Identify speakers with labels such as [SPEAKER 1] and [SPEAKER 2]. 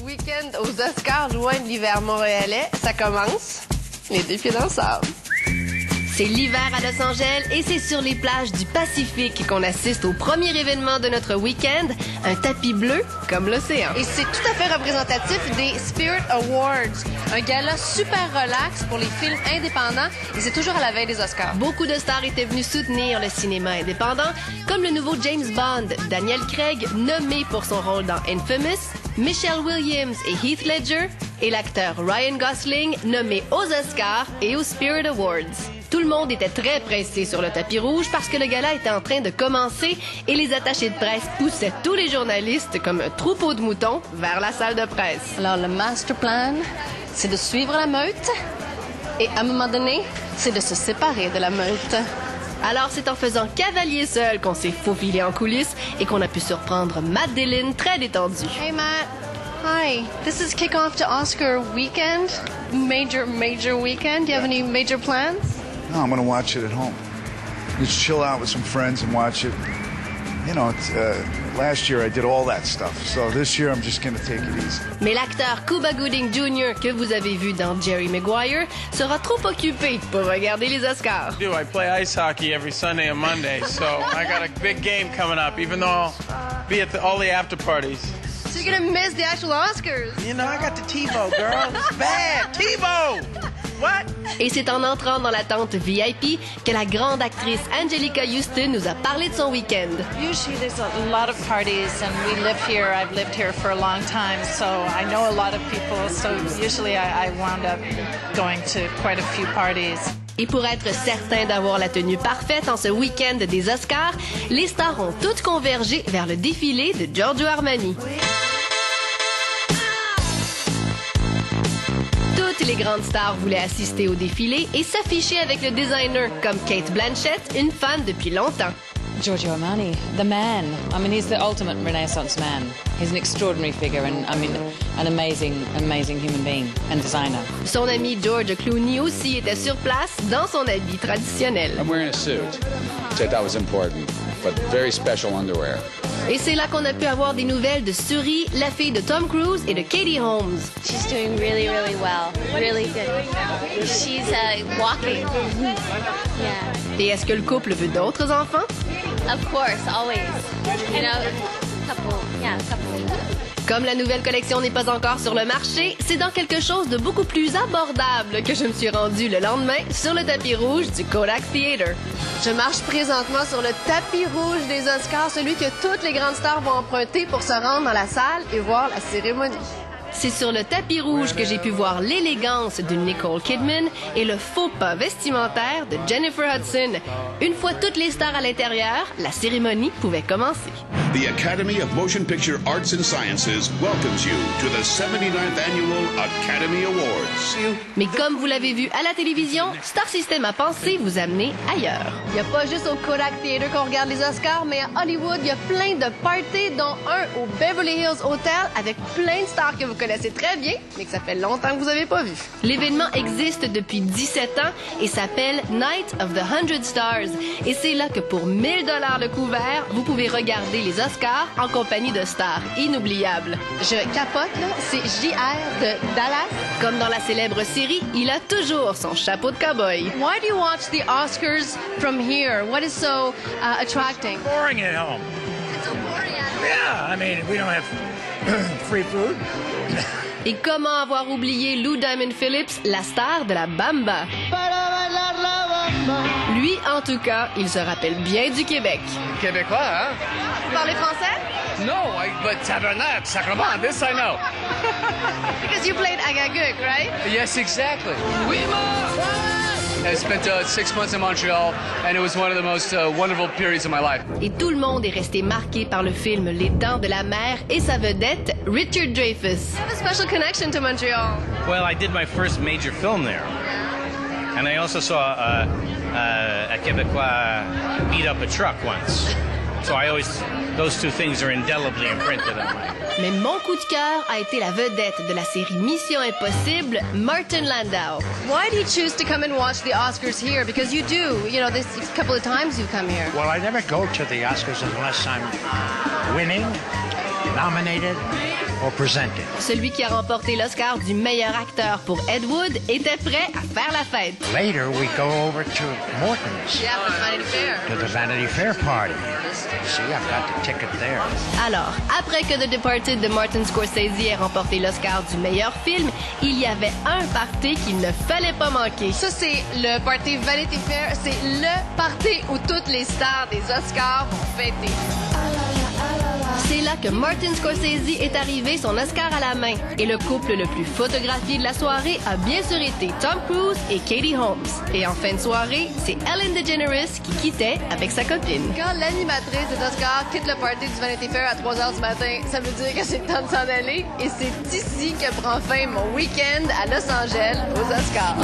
[SPEAKER 1] week-end aux Oscars loin de l'hiver montréalais, ça commence. Les deux pieds dans le sable. C'est l'hiver à Los Angeles et c'est sur les plages du Pacifique qu'on assiste au premier événement de notre week-end, un tapis bleu comme l'océan. Et c'est tout à fait représentatif des Spirit Awards, un gala super relax pour les films indépendants et c'est toujours à la veille des Oscars. Beaucoup de stars étaient venues soutenir le cinéma indépendant, comme le nouveau James Bond, Daniel Craig, nommé pour son rôle dans Infamous, Michelle Williams et Heath Ledger, et l'acteur Ryan Gosling, nommé aux Oscars et aux Spirit Awards. Tout le monde était très pressé sur le tapis rouge parce que le gala était en train de commencer et les attachés de presse poussaient tous les journalistes comme un troupeau de moutons vers la salle de presse. Alors, le master plan, c'est de suivre la meute et, à un moment donné, c'est de se séparer de la meute. Alors, c'est en faisant cavalier seul qu'on s'est faufilé en coulisses et qu'on a pu surprendre Matt Dillon très détendu. Hey, Matt. Hi. This is kickoff to Oscar weekend. Major weekend. Do you have any major plans?
[SPEAKER 2] No, I'm going to watch it at home. Just chill out with some friends and watch it. You know, last year I did all that stuff, so this year I'm just going to take it easy.
[SPEAKER 1] Mais l'acteur Cuba Gooding Jr., que vous avez vu dans Jerry Maguire, sera trop occupé pour regarder les Oscars.
[SPEAKER 3] I play ice hockey every Sunday and Monday, so I got a big game coming up, even though I'll be at all the after parties.
[SPEAKER 1] So you're going to miss the actual Oscars?
[SPEAKER 3] You know, I got the TiVo, girl. It's bad. TiVo! What?
[SPEAKER 1] Et c'est en entrant dans la tente VIP que la grande actrice Angelica Houston nous a parlé de son week-end.
[SPEAKER 4] Usually there's a lot of parties and we live here. I've lived here for a long time, so I know a lot of people. So usually I wound up going to quite a few parties.
[SPEAKER 1] Et pour être certain d'avoir la tenue parfaite en ce week-end des Oscars, les stars ont toutes convergé vers le défilé de Giorgio Armani. Toutes les grandes stars voulaient assister au défilé et s'afficher avec le designer, comme Kate Blanchett, une fan depuis longtemps.
[SPEAKER 5] Giorgio Armani, the man. I mean, he's the ultimate Renaissance man. He's an extraordinary figure and, I mean, an amazing human being and designer.
[SPEAKER 1] Son ami George Clooney aussi était sur place dans son habit traditionnel.
[SPEAKER 6] I'm wearing a suit, which I thought was important, but very special underwear.
[SPEAKER 1] Et c'est là qu'on a pu avoir des nouvelles de Suri, la fille de Tom Cruise et de Katie Holmes.
[SPEAKER 7] She's doing really well. Really good. She's walking. Yeah.
[SPEAKER 1] Et est-ce que le couple veut d'autres enfants?
[SPEAKER 7] Of course, always. You know, couple.
[SPEAKER 1] Comme la nouvelle collection n'est pas encore sur le marché, c'est dans quelque chose de beaucoup plus abordable que je me suis rendue le lendemain sur le tapis rouge du Kodak Theater. Je marche présentement sur le tapis rouge des Oscars, celui que toutes les grandes stars vont emprunter pour se rendre dans la salle et voir la cérémonie. C'est sur le tapis rouge que j'ai pu voir l'élégance de Nicole Kidman et le faux pas vestimentaire de Jennifer Hudson. Une fois toutes les stars à l'intérieur, la cérémonie pouvait commencer.
[SPEAKER 8] The Academy of Motion Picture Arts and Sciences welcomes you to the 79th Annual Academy Awards.
[SPEAKER 1] Mais comme vous l'avez vu à la télévision, Star System a pensé vous amener ailleurs. Il n'y a pas juste au Kodak Theater qu'on regarde les Oscars, mais à Hollywood, il y a plein de parties, dont un au Beverly Hills Hotel avec plein de stars que vous connaissez très bien, mais que ça fait longtemps que vous n'avez pas vu. L'événement existe depuis 17 ans et s'appelle Night of the 100 Stars. Et c'est là que pour 1000 $ le couvert, vous pouvez regarder les Oscars en compagnie de stars inoubliables. Je capote, là. C'est JR de Dallas. Comme dans la célèbre série, il a toujours son chapeau de cow-boy. Why do you watch the Oscars from here? What is so attracting?
[SPEAKER 3] Boring at home.
[SPEAKER 1] It's so boring at home.
[SPEAKER 3] Yeah, I mean, we don't have free food.
[SPEAKER 1] Et comment avoir oublié Lou Diamond Phillips, la star de la bamba? Lui, en tout cas, il se rappelle bien du Québec.
[SPEAKER 3] Québécois, hein?
[SPEAKER 1] Vous parlez français?
[SPEAKER 3] No, but tabernacle, sacrement, this I know.
[SPEAKER 1] Because you played Agaguk, right?
[SPEAKER 9] Yes, exactly. I spent 6 months in Montreal, and it was one of the most wonderful periods of my life.
[SPEAKER 1] Et tout le monde est resté marqué par le film Les Dents de la Mer et sa vedette, Richard Dreyfuss. You have a special connection to Montreal.
[SPEAKER 10] Well, I did my first major film there. And I also saw a Québécois beat up a truck once. So those two things are indelibly imprinted on my...
[SPEAKER 1] Mais mon coup de cœur a été la vedette de la série Mission Impossible, Martin Landau. Why do you choose to come and watch the Oscars here? Because you do, you know, this couple of times you've come here.
[SPEAKER 11] Well, I never go to the Oscars unless I'm winning, nominated, or presented.
[SPEAKER 1] Celui qui a remporté l'Oscar du meilleur acteur pour Ed Wood était prêt à faire la fête.
[SPEAKER 11] Later, we go over to Morton's.
[SPEAKER 1] Yeah, for Vanity Fair.
[SPEAKER 11] To the Vanity Fair party. See, I've got the ticket there.
[SPEAKER 1] Alors, après que The Departed de Martin Scorsese ait remporté l'Oscar du meilleur film, il y avait un party qu'il ne fallait pas manquer.
[SPEAKER 12] Ça, c'est le party Vanity Fair. C'est le party où toutes les stars des Oscars vont fêter.
[SPEAKER 1] C'est là que Martin Scorsese est arrivé, son Oscar à la main. Et le couple le plus photographié de la soirée a bien sûr été Tom Cruise et Katie Holmes. Et en fin de soirée, c'est Ellen DeGeneres qui quittait avec sa copine.
[SPEAKER 12] Quand l'animatrice des Oscars quitte le party du Vanity Fair à 3h du matin, ça veut dire que c'est le temps de s'en aller. Et c'est ici que prend fin mon week-end à Los Angeles aux Oscars.